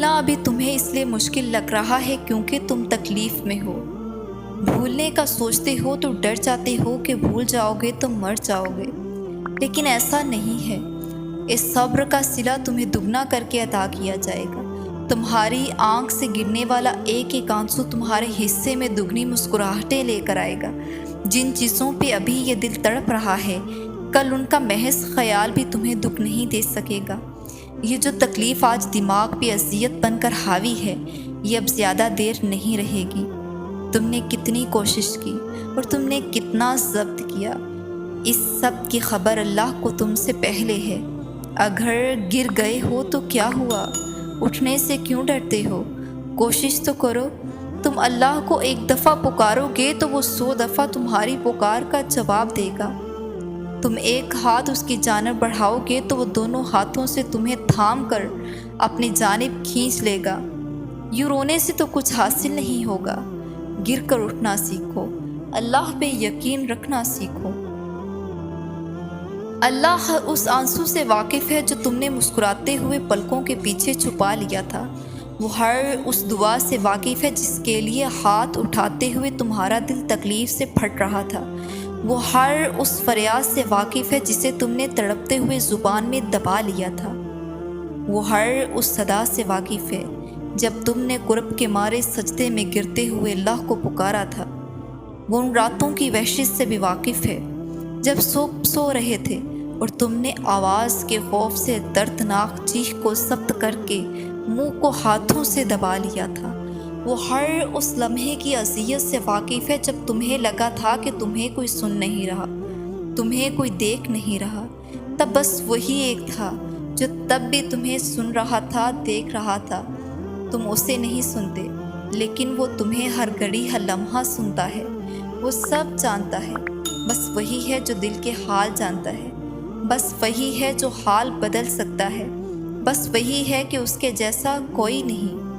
بھولنا ابھی تمہیں اس لیے مشکل لگ رہا ہے کیونکہ تم تکلیف میں ہو۔ بھولنے کا سوچتے ہو تو ڈر جاتے ہو کہ بھول جاؤ گے تو مر جاؤ گے، لیکن ایسا نہیں ہے۔ اس صبر کا صلہ تمہیں دگنا کر کے عطا کیا جائے گا۔ تمہاری آنکھ سے گرنے والا ایک ایک آنسو تمہارے حصے میں دگنی مسکراہٹیں لے کر آئے گا۔ جن چیزوں پہ ابھی یہ دل تڑپ رہا ہے، کل ان کا محض خیال بھی تمہیں دکھ نہیں دے سکے گا۔ یہ جو تکلیف آج دماغ پہ اذیت بن کر حاوی ہے، یہ اب زیادہ دیر نہیں رہے گی۔ تم نے کتنی کوشش کی اور تم نے کتنا ضبط کیا، اس سب کی خبر اللہ کو تم سے پہلے ہے۔ اگر گر گئے ہو تو کیا ہوا؟ اٹھنے سے کیوں ڈرتے ہو؟ کوشش تو کرو۔ تم اللہ کو ایک دفعہ پکارو گے تو وہ 100 دفعہ تمہاری پکار کا جواب دے گا۔ تم ایک ہاتھ اس کی جانب بڑھاؤ گے تو وہ دونوں ہاتھوں سے تمہیں تھام کر اپنی جانب کھینچ لے گا۔ یوں رونے سے تو کچھ حاصل نہیں ہوگا۔ گر کر اٹھنا سیکھو، اللہ پہ یقین رکھنا سیکھو۔ اللہ اس آنسو سے واقف ہے جو تم نے مسکراتے ہوئے پلکوں کے پیچھے چھپا لیا تھا۔ وہ ہر اس دعا سے واقف ہے جس کے لیے ہاتھ اٹھاتے ہوئے تمہارا دل تکلیف سے پھٹ رہا تھا۔ وہ ہر اس فریاد سے واقف ہے جسے تم نے تڑپتے ہوئے زبان میں دبا لیا تھا۔ وہ ہر اس صدا سے واقف ہے جب تم نے کرب کے مارے سجدے میں گرتے ہوئے اللہ کو پکارا تھا۔ وہ ان راتوں کی وحشت سے بھی واقف ہے جب سو رہے تھے اور تم نے آواز کے خوف سے دردناک چیخ کو ضبط کر کے منہ کو ہاتھوں سے دبا لیا تھا۔ وہ ہر اس لمحے کی اذیت سے واقف ہے جب تمہیں لگا تھا کہ تمہیں کوئی سن نہیں رہا، تمہیں کوئی دیکھ نہیں رہا۔ تب بس وہی ایک تھا جو تب بھی تمہیں سن رہا تھا، دیکھ رہا تھا۔ تم اسے نہیں سنتے، لیکن وہ تمہیں ہر گھڑی ہر لمحہ سنتا ہے۔ وہ سب جانتا ہے، بس وہی ہے جو دل کے حال جانتا ہے۔ بس وہی ہے جو حال بدل سکتا ہے۔ بس وہی ہے کہ اس کے جیسا کوئی نہیں۔